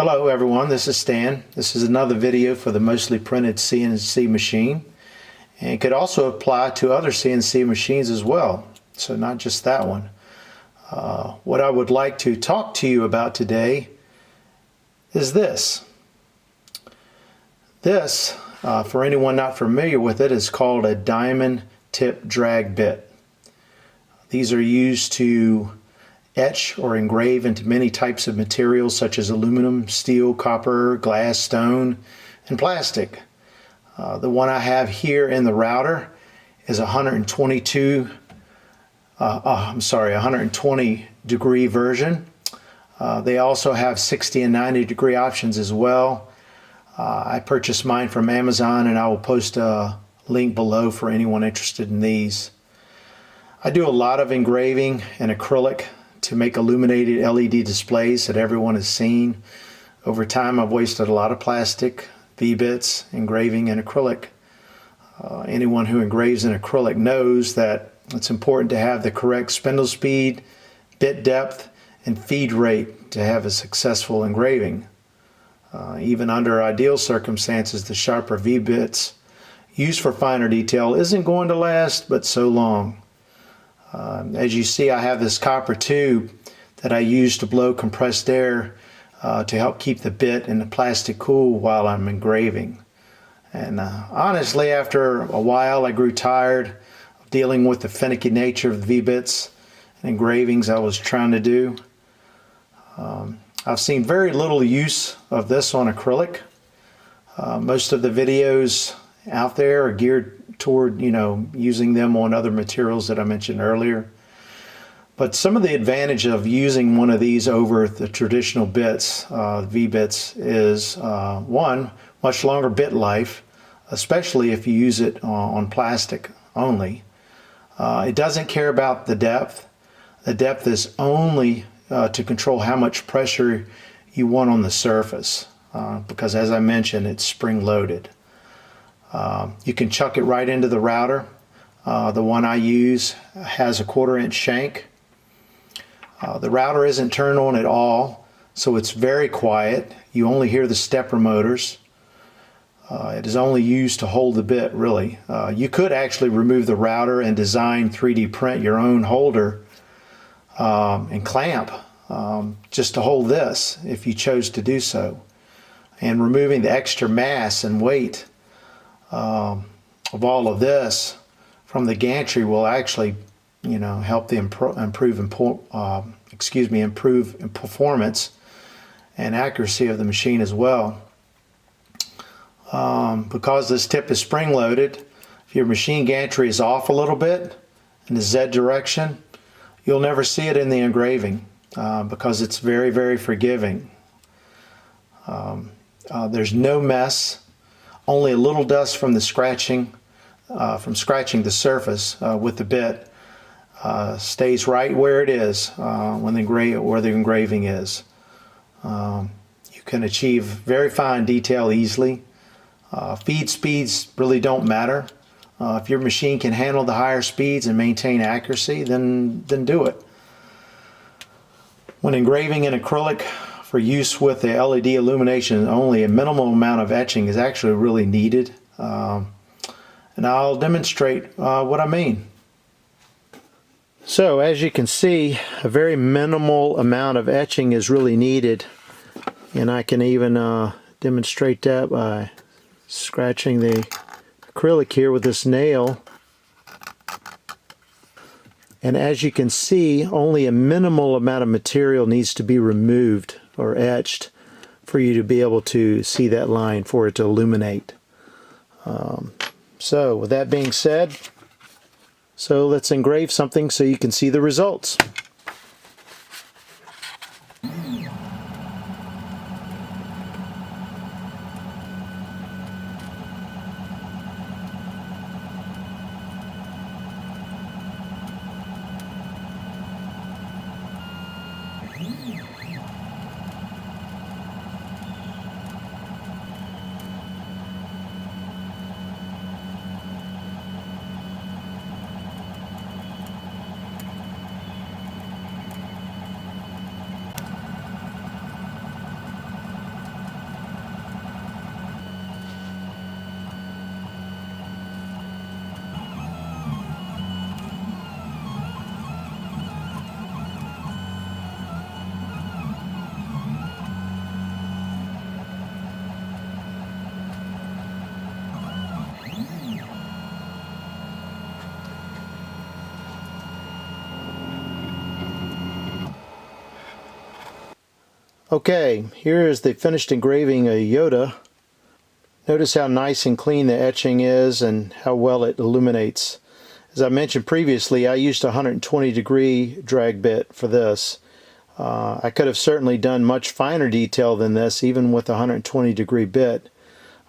Hello everyone, this is Stan. This is another video for the mostly printed CNC machine, and it could also apply to other CNC machines as well, so not just that one. What I would like to talk to you about today is this. This, for anyone not familiar with it, is called a diamond tip drag bit. These are used to etch or engrave into many types of materials such as aluminum, steel, copper, glass, stone, and plastic. The one I have here in the router is 120 degree version. They also have 60 and 90 degree options as well. I purchased mine from Amazon, and I will post a link below for anyone interested in these. I do a lot of engraving in acrylic to make illuminated LED displays that everyone has seen. Over time, I've wasted a lot of plastic, V-bits, engraving in acrylic. Anyone who engraves in acrylic knows that it's important to have the correct spindle speed, bit depth, and feed rate to have a successful engraving. Even under ideal circumstances, the sharper V-bits used for finer detail isn't going to last but so long. As you see, I have this copper tube that I use to blow compressed air to help keep the bit and the plastic cool while I'm engraving. And honestly, after a while, I grew tired of dealing with the finicky nature of the V-bits and engravings I was trying to do. I've seen very little use of this on acrylic. Most of the videos out there are geared toward, using them on other materials that I mentioned earlier. But some of the advantage of using one of these over the traditional bits, V-bits, is one, much longer bit life, especially if you use it on plastic only. It doesn't care about the depth. The depth is only to control how much pressure you want on the surface, because as I mentioned, it's spring-loaded. You can chuck it right into the router. The one I use has a 1/4 inch shank. The router isn't turned on at all, so it's very quiet. You only hear the stepper motors. It is only used to hold the bit, really. You could actually remove the router and design 3D print your own holder and clamp just to hold this if you chose to do so. And removing the extra mass and weight of all of this from the gantry will actually, help the improve performance and accuracy of the machine as well. Because this tip is spring-loaded, if your machine gantry is off a little bit in the Z direction, you'll never see it in the engraving because it's very, very forgiving. There's no mess. Only a little dust from the scratching, the surface with the bit stays right where it is where the engraving is. You can achieve very fine detail easily. Feed speeds really don't matter. If your machine can handle the higher speeds and maintain accuracy, then do it. When engraving in acrylic, for use with the LED illumination, only a minimal amount of etching is actually really needed. And I'll demonstrate what I mean. So as you can see, a very minimal amount of etching is really needed. And I can even demonstrate that by scratching the acrylic here with this nail. And as you can see, only a minimal amount of material needs to be removed or etched for you to be able to see that line, for it to illuminate. So with that being said, let's engrave something so you can see the results. Okay, here is the finished engraving of Yoda. Notice how nice and clean the etching is and how well it illuminates. As I mentioned previously, I used a 120 degree drag bit for this. I could have certainly done much finer detail than this, even with a 120 degree bit.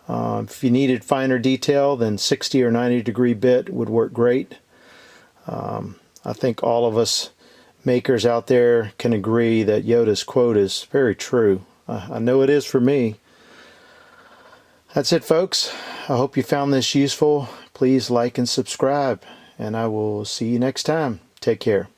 If you needed finer detail, then 60 or 90 degree bit would work great. I think all of us makers out there can agree that Yoda's quote is very true. I know it is for me. That's it, folks. I hope you found this useful. Please like and subscribe, and I will see you next time. Take care.